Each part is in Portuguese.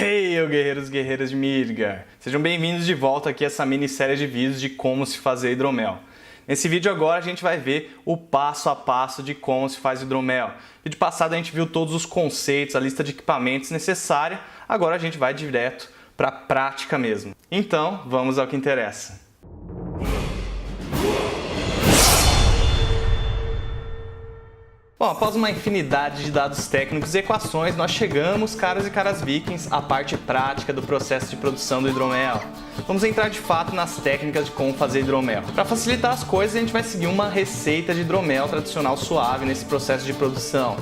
Hey, guerreiros e guerreiras de Midgar! Sejam bem-vindos de volta aqui a essa minissérie de vídeos de como se fazer hidromel. Nesse vídeo agora a gente vai ver o passo a passo de como se faz hidromel. No vídeo passado a gente viu todos os conceitos, a lista de equipamentos necessária, agora a gente vai direto para a prática mesmo. Então, vamos ao que interessa. Bom, após uma infinidade de dados técnicos e equações, nós chegamos, caras e caras vikings, à parte prática do processo de produção do hidromel. Vamos entrar de fato nas técnicas de como fazer hidromel. Para facilitar as coisas, a gente vai seguir uma receita de hidromel tradicional suave nesse processo de produção.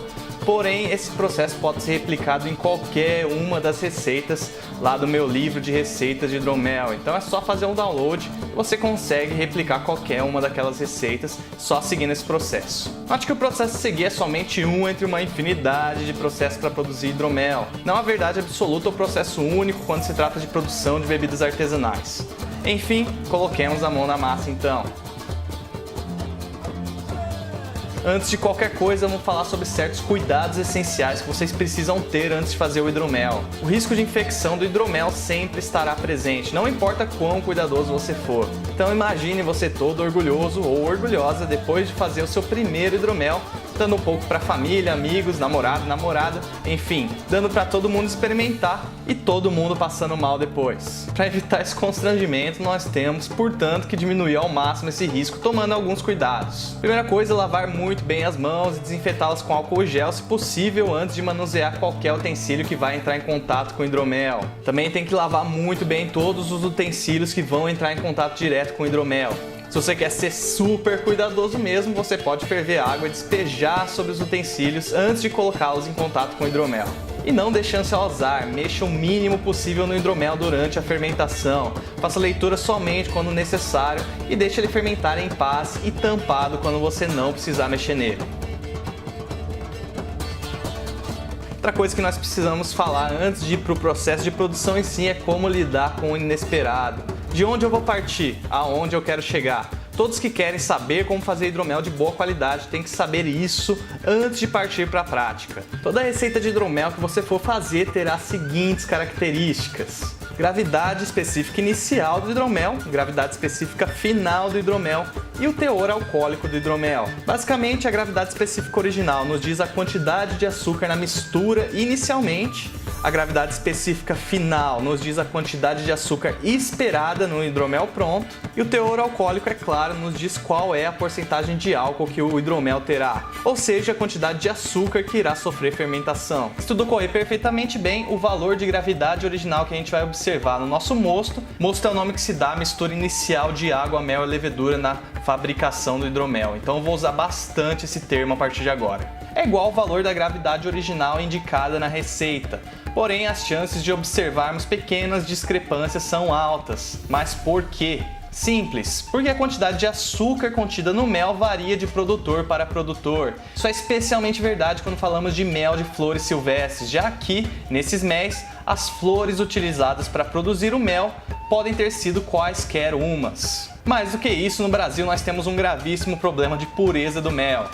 Porém, esse processo pode ser replicado em qualquer uma das receitas lá do meu livro de receitas de hidromel. Então é só fazer um download e você consegue replicar qualquer uma daquelas receitas só seguindo esse processo. Note que o processo a seguir é somente um entre uma infinidade de processos para produzir hidromel. Não há verdade absoluta ou processo único quando se trata de produção de bebidas artesanais. Enfim, coloquemos a mão na massa então. Antes de qualquer coisa, vamos falar sobre certos cuidados essenciais que vocês precisam ter antes de fazer o hidromel. O risco de infecção do hidromel sempre estará presente, não importa quão cuidadoso você for. Então imagine você todo orgulhoso ou orgulhosa depois de fazer o seu primeiro hidromel, dando um pouco para família, amigos, namorado, namorada, enfim, dando para todo mundo experimentar e todo mundo passando mal depois. Para evitar esse constrangimento, nós temos, portanto, que diminuir ao máximo esse risco tomando alguns cuidados. Primeira coisa, lavar muito bem as mãos e desinfetá-las com álcool gel, se possível, antes de manusear qualquer utensílio que vai entrar em contato com o hidromel. Também tem que lavar muito bem todos os utensílios que vão entrar em contato direto com o hidromel. Se você quer ser super cuidadoso mesmo, você pode ferver água e despejar sobre os utensílios antes de colocá-los em contato com o hidromel. E não dê chance ao azar, mexa o mínimo possível no hidromel durante a fermentação. Faça leitura somente quando necessário e deixe ele fermentar em paz e tampado quando você não precisar mexer nele. Outra coisa que nós precisamos falar antes de ir para o processo de produção em si é como lidar com o inesperado. De onde eu vou partir? Aonde eu quero chegar? Todos que querem saber como fazer hidromel de boa qualidade têm que saber isso antes de partir para a prática. Toda receita de hidromel que você for fazer terá as seguintes características: gravidade específica inicial do hidromel, gravidade específica final do hidromel e o teor alcoólico do hidromel. Basicamente, a gravidade específica original nos diz a quantidade de açúcar na mistura inicialmente. A gravidade específica final nos diz a quantidade de açúcar esperada no hidromel pronto. E o teor alcoólico, é claro, nos diz qual é a porcentagem de álcool que o hidromel terá, ou seja, a quantidade de açúcar que irá sofrer fermentação. Se tudo correr perfeitamente bem, o valor de gravidade original que a gente vai observar no nosso mosto. Mosto é o nome que se dá à mistura inicial de água, mel e levedura na fabricação do hidromel. Então eu vou usar bastante esse termo a partir de agora. É igual ao valor da gravidade original indicada na receita. Porém, as chances de observarmos pequenas discrepâncias são altas. Mas por quê? Simples, porque a quantidade de açúcar contida no mel varia de produtor para produtor. Isso é especialmente verdade quando falamos de mel de flores silvestres, já que, nesses méis, as flores utilizadas para produzir o mel podem ter sido quaisquer umas. Mais do que isso, no Brasil nós temos um gravíssimo problema de pureza do mel.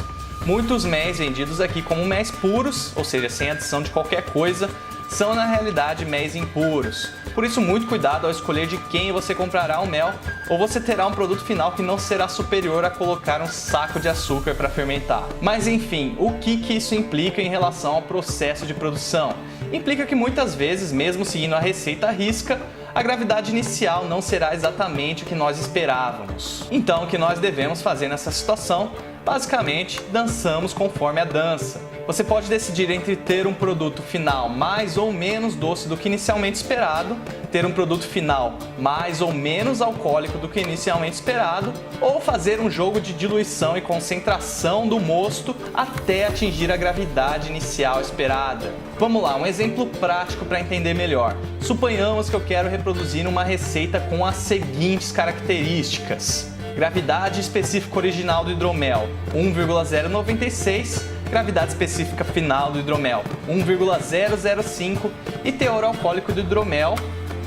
Muitos méis vendidos aqui como méis puros, ou seja, sem adição de qualquer coisa, são na realidade méis impuros. Por isso, muito cuidado ao escolher de quem você comprará o mel, ou você terá um produto final que não será superior a colocar um saco de açúcar para fermentar. Mas enfim, o que isso implica em relação ao processo de produção? Implica que muitas vezes, mesmo seguindo a receita à risca, a gravidade inicial não será exatamente o que nós esperávamos. Então, o que nós devemos fazer nessa situação? Basicamente, dançamos conforme a dança. Você pode decidir entre ter um produto final mais ou menos doce do que inicialmente esperado, ter um produto final mais ou menos alcoólico do que inicialmente esperado, ou fazer um jogo de diluição e concentração do mosto até atingir a gravidade inicial esperada. Vamos lá, um exemplo prático para entender melhor. Suponhamos que eu quero reproduzir uma receita com as seguintes características: gravidade específica original do hidromel 1,096, gravidade específica final do hidromel 1,005 e teor alcoólico do hidromel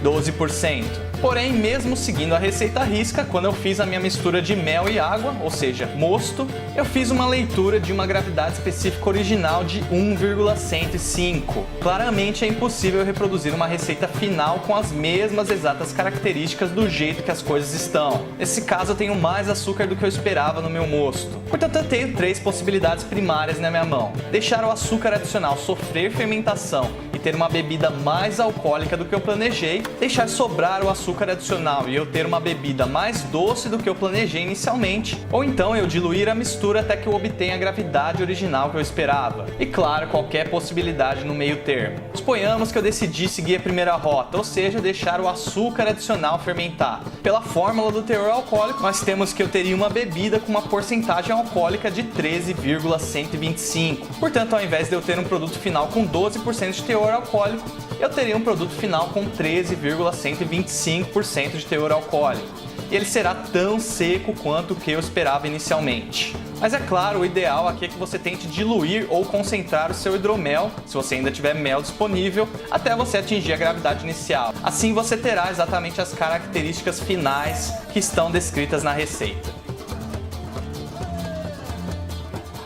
12%. Porém, mesmo seguindo a receita à risca, quando eu fiz a minha mistura de mel e água, ou seja, mosto, eu fiz uma leitura de uma gravidade específica original de 1,105. Claramente é impossível reproduzir uma receita final com as mesmas exatas características do jeito que as coisas estão. Nesse caso, eu tenho mais açúcar do que eu esperava no meu mosto. Portanto, eu tenho 3 possibilidades primárias na minha mão: deixar o açúcar adicional sofrer fermentação e ter uma bebida mais alcoólica do que eu planejei, deixar sobrar o açúcar adicional e eu ter uma bebida mais doce do que eu planejei inicialmente, ou então eu diluir a mistura até que eu obtenha a gravidade original que eu esperava. E claro, qualquer possibilidade no meio termo. Suponhamos que eu decidi seguir a primeira rota, ou seja, deixar o açúcar adicional fermentar. Pela fórmula do teor alcoólico, nós temos que eu teria uma bebida com uma porcentagem alcoólica de 13,125. Portanto, ao invés de eu ter um produto final com 12% de teor alcoólico, eu teria um produto final com 13,125% de teor alcoólico. E ele será tão seco quanto o que eu esperava inicialmente. Mas é claro, o ideal aqui é que você tente diluir ou concentrar o seu hidromel, se você ainda tiver mel disponível, até você atingir a gravidade inicial. Assim você terá exatamente as características finais que estão descritas na receita.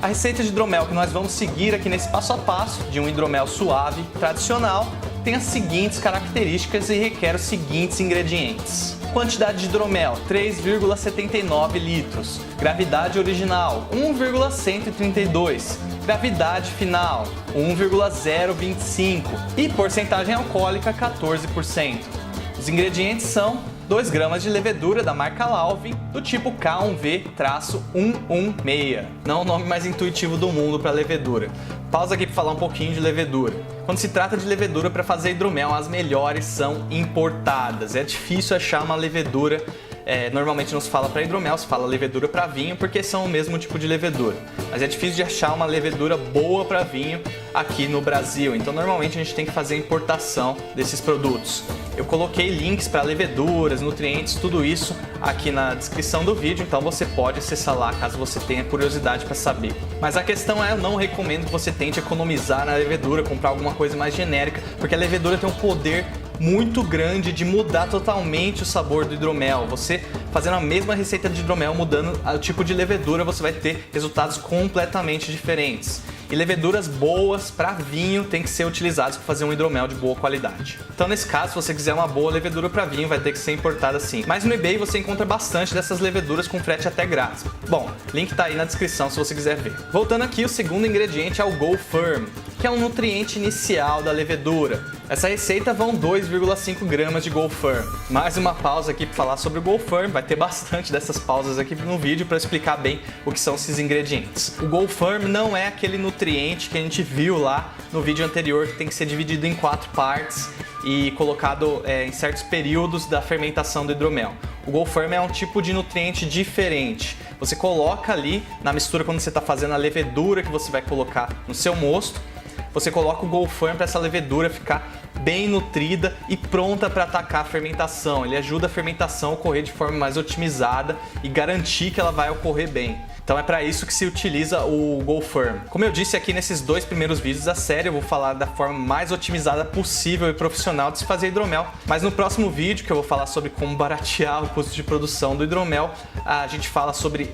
A receita de hidromel que nós vamos seguir aqui nesse passo a passo, de um hidromel suave, tradicional, tem as seguintes características e requer os seguintes ingredientes. Quantidade de hidromel, 3,79 litros. Gravidade original, 1,132. Gravidade final, 1,025. E porcentagem alcoólica, 14%. Os ingredientes são 2 gramas de levedura da marca Lalvin, do tipo K1V-116. Não o nome mais intuitivo do mundo para levedura. Pausa aqui para falar um pouquinho de levedura. Quando se trata de levedura para fazer hidromel, as melhores são importadas. É difícil achar uma levedura, normalmente não se fala para hidromel, se fala levedura para vinho, porque são o mesmo tipo de levedura. Mas é difícil de achar uma levedura boa para vinho aqui no Brasil, então normalmente a gente tem que fazer a importação desses produtos. Eu coloquei links para leveduras, nutrientes, tudo isso aqui na descrição do vídeo, então você pode acessar lá caso você tenha curiosidade para saber. Mas a questão é, eu não recomendo que você tente economizar na levedura, comprar alguma coisa mais genérica, porque a levedura tem um poder muito grande de mudar totalmente o sabor do hidromel. Você fazendo a mesma receita de hidromel, mudando o tipo de levedura, você vai ter resultados completamente diferentes. E leveduras boas para vinho tem que ser utilizadas para fazer um hidromel de boa qualidade. Então, nesse caso, se você quiser uma boa levedura para vinho, vai ter que ser importada sim. Mas no eBay você encontra bastante dessas leveduras com frete até grátis. Bom, link tá aí na descrição se você quiser ver. Voltando aqui, o segundo ingrediente é o Go Firm, que é um nutriente inicial da levedura. Essa receita vão 2,5 gramas de Go Firm. Mais uma pausa aqui para falar sobre o Go Firm, vai ter bastante dessas pausas aqui no vídeo para explicar bem o que são esses ingredientes. O Go Firm não é aquele nutriente que a gente viu lá no vídeo anterior, que tem que ser dividido em 4 partes e colocado em certos períodos da fermentação do hidromel. O Go Firm é um tipo de nutriente diferente. Você coloca ali na mistura quando você está fazendo a levedura que você vai colocar no seu mosto, você coloca o Go Firm para essa levedura ficar bem nutrida e pronta para atacar a fermentação. Ele ajuda a fermentação a ocorrer de forma mais otimizada e garantir que ela vai ocorrer bem. Então é para isso que se utiliza o Go Firm. Como eu disse aqui nesses 2 primeiros vídeos da série, eu vou falar da forma mais otimizada possível e profissional de se fazer hidromel. Mas no próximo vídeo, que eu vou falar sobre como baratear o custo de produção do hidromel, a gente fala sobre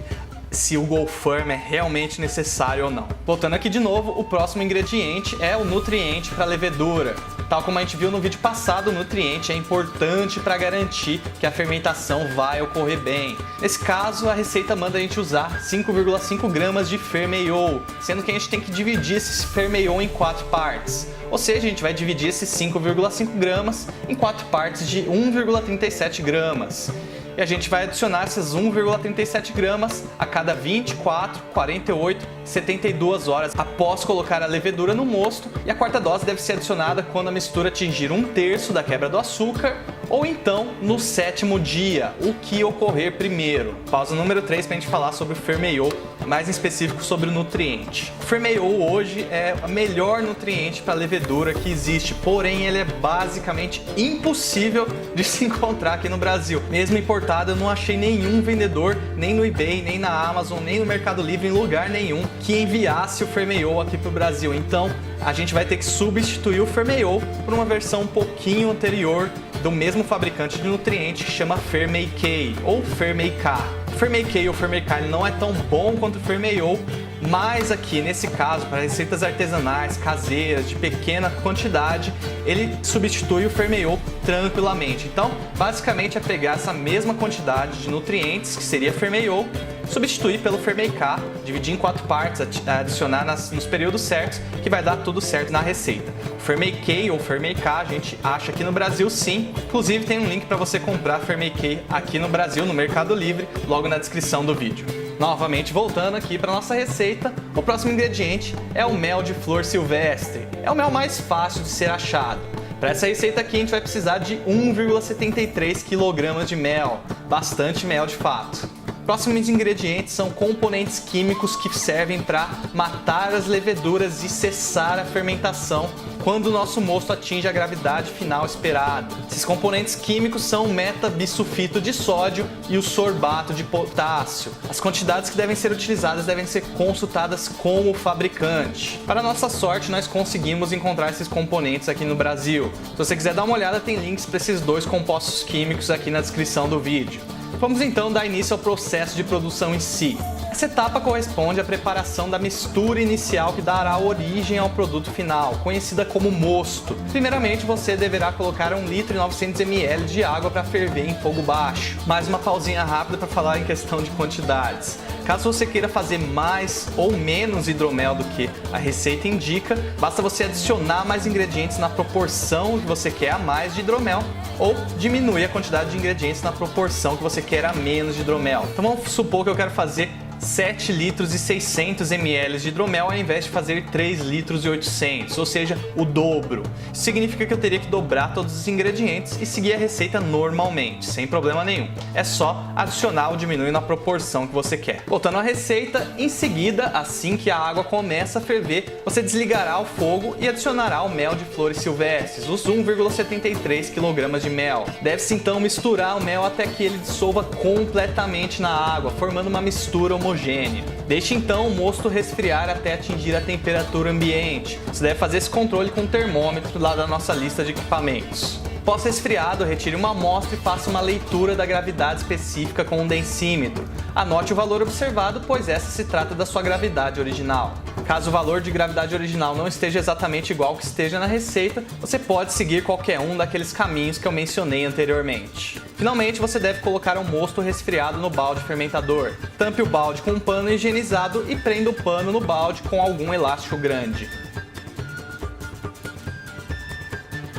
se o Go Firm é realmente necessário ou não. Voltando aqui de novo, o próximo ingrediente é o nutriente para levedura. Tal como a gente viu no vídeo passado, o nutriente é importante para garantir que a fermentação vai ocorrer bem. Nesse caso, a receita manda a gente usar 5,5 gramas de Firméol, sendo que a gente tem que dividir esse Firméol em 4 partes. Ou seja, a gente vai dividir esses 5,5 gramas em 4 partes de 1,37 gramas. E a gente vai adicionar essas 1,37 gramas a cada 24, 48, 72 horas após colocar a levedura no mosto, e a quarta dose deve ser adicionada quando a mistura atingir 1/3 da quebra do açúcar, ou então no 7º dia, o que ocorrer primeiro. Pausa número 3 para a gente falar sobre o Firméol, mais em específico sobre o nutriente. O Firméol hoje é o melhor nutriente para levedura que existe, porém ele é basicamente impossível de se encontrar aqui no Brasil. Mesmo importado, eu não achei nenhum vendedor, nem no eBay, nem na Amazon, nem no Mercado Livre, em lugar nenhum, que enviasse o Firméol aqui para o Brasil. Então a gente vai ter que substituir o Firméol por uma versão um pouquinho anterior do mesmo fabricante de nutriente que chama Fermei-K ou Fermei-K. O Fermei-K ou Fermei-K não é tão bom quanto o Fermei-O, mas aqui nesse caso, para receitas artesanais, caseiras, de pequena quantidade, ele substitui o Fermei-O tranquilamente. Então, basicamente é pegar essa mesma quantidade de nutrientes, que seria Fermei-O, substituir pelo Fermei-K, dividir em 4 partes, adicionar nos períodos certos, que vai dar tudo certo na receita. O Fermei-K ou Fermei-K a gente acha aqui no Brasil sim, inclusive tem um link para você comprar Fermei-K aqui no Brasil, no Mercado Livre, logo na descrição do vídeo. Novamente voltando aqui para nossa receita, o próximo ingrediente é o mel de flor silvestre. É o mel mais fácil de ser achado. Para essa receita aqui a gente vai precisar de 1,73 kg de mel, bastante mel de fato. Próximos ingredientes são componentes químicos que servem para matar as leveduras e cessar a fermentação quando o nosso mosto atinge a gravidade final esperada. Esses componentes químicos são o metabisulfito de sódio e o sorbato de potássio. As quantidades que devem ser utilizadas devem ser consultadas com o fabricante. Para nossa sorte, nós conseguimos encontrar esses componentes aqui no Brasil. Se você quiser dar uma olhada, tem links para esses dois compostos químicos aqui na descrição do vídeo. Vamos então dar início ao processo de produção em si. Essa etapa corresponde à preparação da mistura inicial que dará origem ao produto final, conhecida como mosto. Primeiramente, você deverá colocar 1,9 litro de água para ferver em fogo baixo. Mais uma pausinha rápida para falar em questão de quantidades. Caso você queira fazer mais ou menos hidromel do que a receita indica, basta você adicionar mais ingredientes na proporção que você quer a mais de hidromel ou diminuir a quantidade de ingredientes na proporção que você quer a menos de hidromel. Então vamos supor que eu quero fazer 7 litros e 600 ml de hidromel ao invés de fazer 3 litros e 800, ou seja, o dobro. Isso significa que eu teria que dobrar todos os ingredientes e seguir a receita normalmente, sem problema nenhum. É só adicionar ou diminuir na proporção que você quer. Voltando à receita, em seguida, assim que a água começa a ferver, você desligará o fogo e adicionará o mel de flores silvestres, os 1,73 kg de mel. Deve-se então misturar o mel até que ele dissolva completamente na água, formando uma mistura homogênea. Deixe então o mosto resfriar até atingir a temperatura ambiente. Você deve fazer esse controle com o termômetro lá da nossa lista de equipamentos. Após resfriado, retire uma amostra e faça uma leitura da gravidade específica com um densímetro. Anote o valor observado, pois essa se trata da sua gravidade original. Caso o valor de gravidade original não esteja exatamente igual ao que esteja na receita, você pode seguir qualquer um daqueles caminhos que eu mencionei anteriormente. Finalmente, você deve colocar um mosto resfriado no balde fermentador. Tampe o balde com um pano higienizado e prenda o pano no balde com algum elástico grande.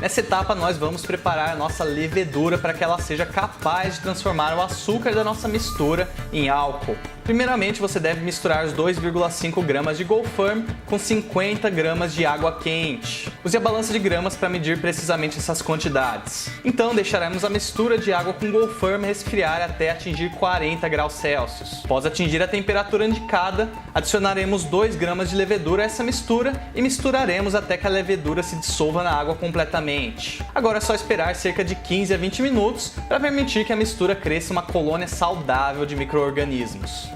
Nessa etapa, nós vamos preparar a nossa levedura para que ela seja capaz de transformar o açúcar da nossa mistura em álcool. Primeiramente, você deve misturar os 2,5 gramas de Go-Firm com 50 gramas de água quente. Use a balança de gramas para medir precisamente essas quantidades. Então, deixaremos a mistura de água com Go-Firm resfriar até atingir 40 graus Celsius. Após atingir a temperatura indicada, adicionaremos 2 gramas de levedura a essa mistura e misturaremos até que a levedura se dissolva na água completamente. Agora é só esperar cerca de 15 a 20 minutos para permitir que a mistura cresça uma colônia saudável de micro-organismos.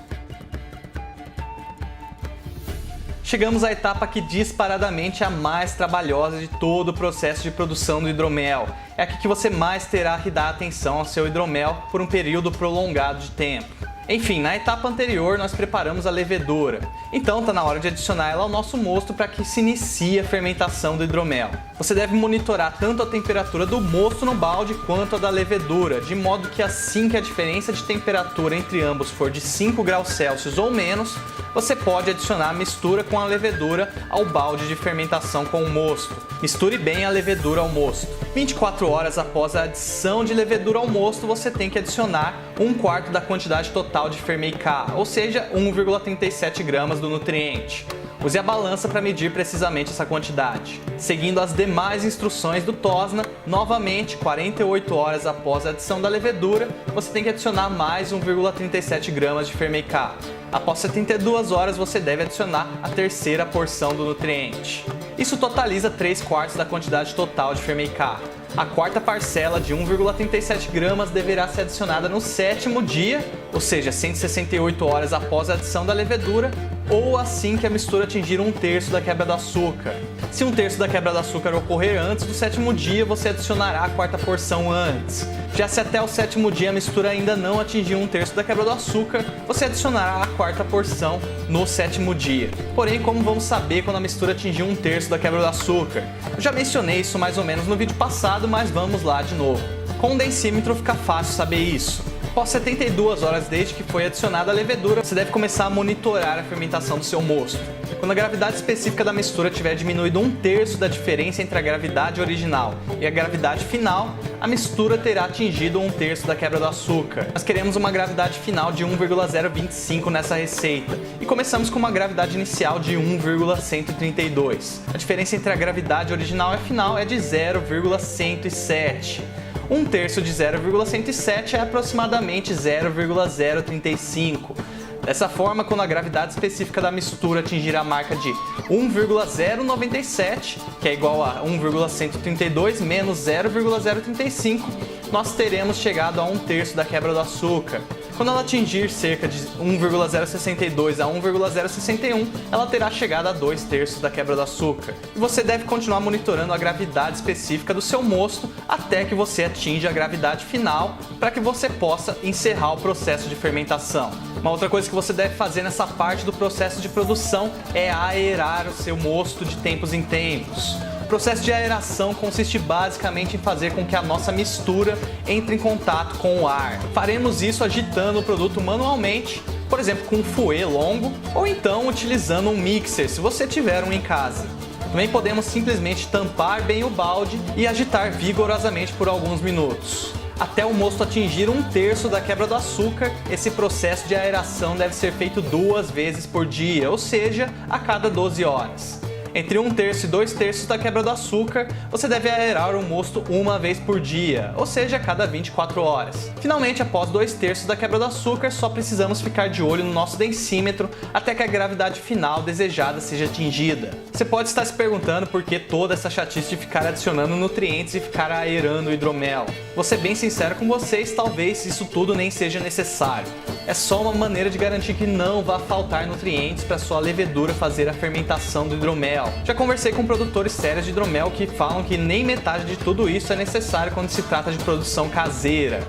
Chegamos à etapa que disparadamente é a mais trabalhosa de todo o processo de produção do hidromel. É aqui que você mais terá que dar atenção ao seu hidromel por um período prolongado de tempo. Enfim, na etapa anterior nós preparamos a levedura, então está na hora de adicionar ela ao nosso mosto para que se inicie a fermentação do hidromel. Você deve monitorar tanto a temperatura do mosto no balde quanto a da levedura, de modo que assim que a diferença de temperatura entre ambos for de 5 graus Celsius ou menos, você pode adicionar a mistura com a levedura ao balde de fermentação com o mosto. Misture bem a levedura ao mosto. 24 horas após a adição de levedura ao mosto, você tem que adicionar 1/4 da quantidade total de Fermei-K, ou seja, 1,37 gramas do nutriente. Use a balança para medir precisamente essa quantidade. Seguindo as demais instruções do TOSNA, novamente 48 horas após a adição da levedura, você tem que adicionar mais 1,37 gramas de Fermei-K. Após 72 horas, você deve adicionar a terceira porção do nutriente. Isso totaliza 3/4 da quantidade total de Fermei-K. A quarta parcela de 1,37 gramas deverá ser adicionada no 7º dia, ou seja, 168 horas após a adição da levedura, ou assim que a mistura atingir 1/3 da quebra do açúcar. Se 1/3 da quebra do açúcar ocorrer antes do 7º dia, você adicionará a 4ª porção antes. Já se até o 7º dia a mistura ainda não atingir 1/3 da quebra do açúcar, você adicionará a 4ª porção no 7º dia. Porém, como vamos saber quando a mistura atingir 1/3 da quebra do açúcar? Eu já mencionei isso mais ou menos no vídeo passado, mas vamos lá de novo. Com o densímetro fica fácil saber isso. Após 72 horas desde que foi adicionada a levedura, você deve começar a monitorar a fermentação do seu mosto. Quando a gravidade específica da mistura tiver diminuído 1/3 da diferença entre a gravidade original e a gravidade final, a mistura terá atingido 1/3 da quebra do açúcar. Nós queremos uma gravidade final de 1,025 nessa receita e começamos com uma gravidade inicial de 1,132. A diferença entre a gravidade original e a final é de 0,107. 1/3 de 0,107 é aproximadamente 0,035. Dessa forma, quando a gravidade específica da mistura atingir a marca de 1,097, que é igual a 1,132 menos 0,035, nós teremos chegado a 1/3 da quebra do açúcar. Quando ela atingir cerca de 1,062 a 1,061, ela terá chegado a 2/3 da quebra do açúcar. E você deve continuar monitorando a gravidade específica do seu mosto até que você atinja a gravidade final, para que você possa encerrar o processo de fermentação. Uma outra coisa que você deve fazer nessa parte do processo de produção é aerar o seu mosto de tempos em tempos. O processo de aeração consiste basicamente em fazer com que a nossa mistura entre em contato com o ar. Faremos isso agitando o produto manualmente, por exemplo com um fouet longo, ou então utilizando um mixer, se você tiver um em casa. Também podemos simplesmente tampar bem o balde e agitar vigorosamente por alguns minutos. Até o mosto atingir 1/3 da quebra do açúcar, esse processo de aeração deve ser feito 2 vezes por dia, ou seja, a cada 12 horas. Entre 1/3 e 2/3 da quebra do açúcar, você deve aerar o mosto 1 vez por dia, ou seja, a cada 24 horas. Finalmente, após 2/3 da quebra do açúcar, só precisamos ficar de olho no nosso densímetro até que a gravidade final desejada seja atingida. Você pode estar se perguntando por que toda essa chatice de ficar adicionando nutrientes e ficar aerando o hidromel. Vou ser bem sincero com vocês, talvez isso tudo nem seja necessário. É só uma maneira de garantir que não vá faltar nutrientes para sua levedura fazer a fermentação do hidromel. Já conversei com produtores sérios de hidromel que falam que nem metade de tudo isso é necessário quando se trata de produção caseira.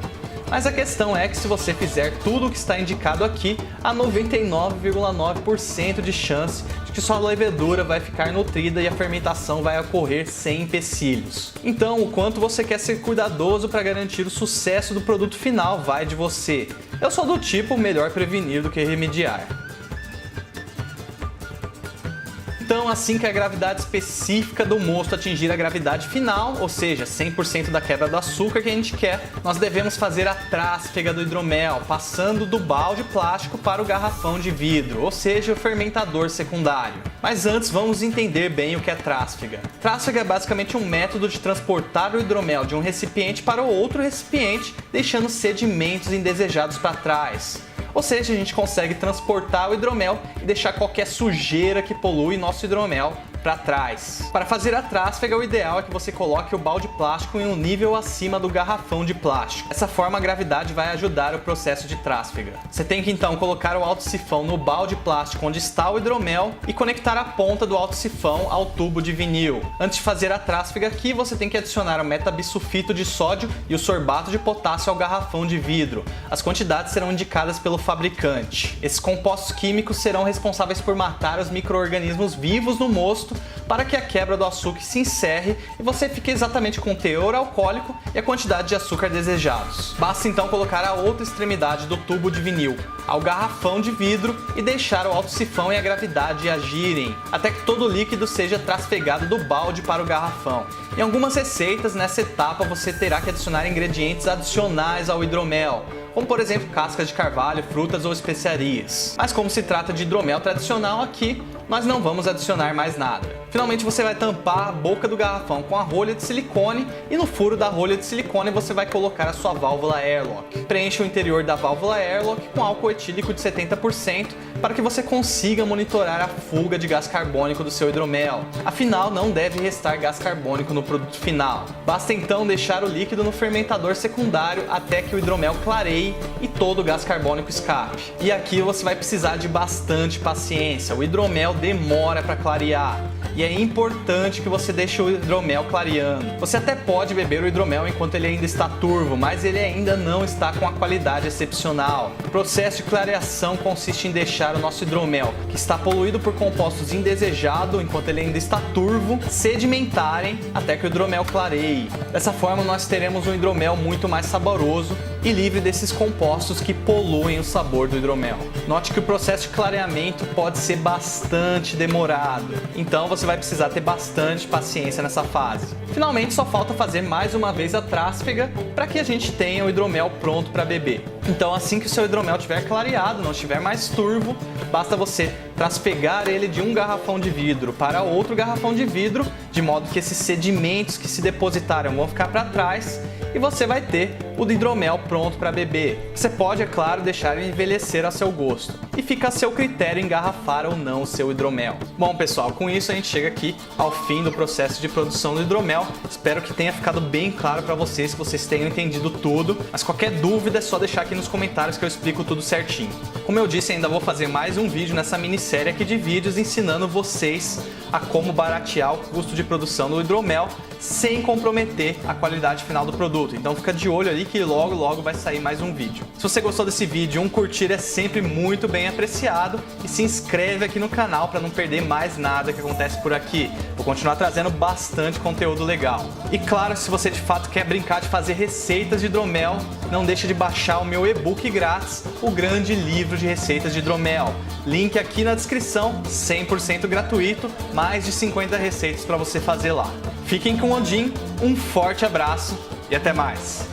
Mas a questão é que se você fizer tudo o que está indicado aqui, há 99,9% de chance de que sua levedura vai ficar nutrida e a fermentação vai ocorrer sem empecilhos. Então, o quanto você quer ser cuidadoso para garantir o sucesso do produto final vai de você. Eu sou do tipo melhor prevenir do que remediar. Então, assim que a gravidade específica do mosto atingir a gravidade final, ou seja, 100% da quebra do açúcar que a gente quer, nós devemos fazer a trásfega do hidromel, passando do balde plástico para o garrafão de vidro, ou seja, o fermentador secundário. Mas antes, vamos entender bem o que é trásfega. Trásfega é basicamente um método de transportar o hidromel de um recipiente para o outro recipiente, deixando sedimentos indesejados para trás. Ou seja, a gente consegue transportar o hidromel e deixar qualquer sujeira que polui nosso hidromel para trás. Para fazer a trásfega, o ideal é que você coloque o balde plástico em um nível acima do garrafão de plástico. Dessa forma, a gravidade vai ajudar o processo de trásfega. Você tem que então colocar o autossifão no balde plástico onde está o hidromel e conectar a ponta do autossifão ao tubo de vinil. Antes de fazer a trásfega aqui, você tem que adicionar o metabisulfito de sódio e o sorbato de potássio ao garrafão de vidro. As quantidades serão indicadas pelo fabricante. Esses compostos químicos serão responsáveis por matar os micro-organismos vivos no mosto para que a quebra do açúcar se encerre e você fique exatamente com o teor alcoólico e a quantidade de açúcar desejados. Basta então colocar a outra extremidade do tubo de vinil ao garrafão de vidro e deixar o autossifão e a gravidade agirem, até que todo o líquido seja trasfegado do balde para o garrafão. Em algumas receitas, nessa etapa você terá que adicionar ingredientes adicionais ao hidromel, como por exemplo cascas de carvalho, frutas ou especiarias. Mas como se trata de hidromel tradicional aqui, nós não vamos adicionar mais nada. Finalmente você vai tampar a boca do garrafão com a rolha de silicone e no furo da rolha de silicone você vai colocar a sua válvula airlock. Preencha o interior da válvula airlock com álcool etílico de 70% para que você consiga monitorar a fuga de gás carbônico do seu hidromel. Afinal, não deve restar gás carbônico no produto final. Basta então deixar o líquido no fermentador secundário até que o hidromel clareie clareie e todo o gás carbônico escape. E aqui você vai precisar de bastante paciência. O hidromel demora para clarear. E é importante que você deixe o hidromel clareando. Você até pode beber o hidromel enquanto ele ainda está turvo, mas ele ainda não está com a qualidade excepcional. O processo de clareação consiste em deixar o nosso hidromel, que está poluído por compostos indesejados enquanto ele ainda está turvo, sedimentarem até que o hidromel clareie. Dessa forma nós teremos um hidromel muito mais saboroso e livre desses compostos que poluem o sabor do hidromel. Note que o processo de clareamento pode ser bastante demorado, então você vai precisar ter bastante paciência nessa fase. Finalmente só falta fazer mais uma vez a trasfega para que a gente tenha o hidromel pronto para beber. Então assim que o seu hidromel estiver clareado, não estiver mais turvo, basta você traspegar ele de um garrafão de vidro para outro garrafão de vidro, de modo que esses sedimentos que se depositaram vão ficar para trás e você vai ter o hidromel pronto para beber. Você pode, é claro, deixar ele envelhecer a seu gosto e fica a seu critério engarrafar ou não o seu hidromel. Bom pessoal, com isso a gente chega aqui ao fim do processo de produção do hidromel. Espero que tenha ficado bem claro para vocês, que vocês tenham entendido tudo, mas qualquer dúvida é só deixar aqui nos comentários que eu explico tudo certinho. Como eu disse, ainda vou fazer mais um vídeo nessa minissérie aqui de vídeos ensinando vocês a como baratear o custo de produção do hidromel sem comprometer a qualidade final do produto. Então fica de olho ali que logo vai sair mais um vídeo. Se você gostou desse vídeo, um curtir é sempre muito bem apreciado e se inscreve aqui no canal para não perder mais nada que acontece por aqui. Vou continuar trazendo bastante conteúdo legal. E claro, se você de fato quer brincar de fazer receitas de hidromel, não deixe de baixar o meu e-book grátis, o grande livro de receitas de hidromel. Link aqui na descrição, 100% gratuito, mais de 50 receitas para você fazer lá. Fiquem com o Odin, um forte abraço e até mais!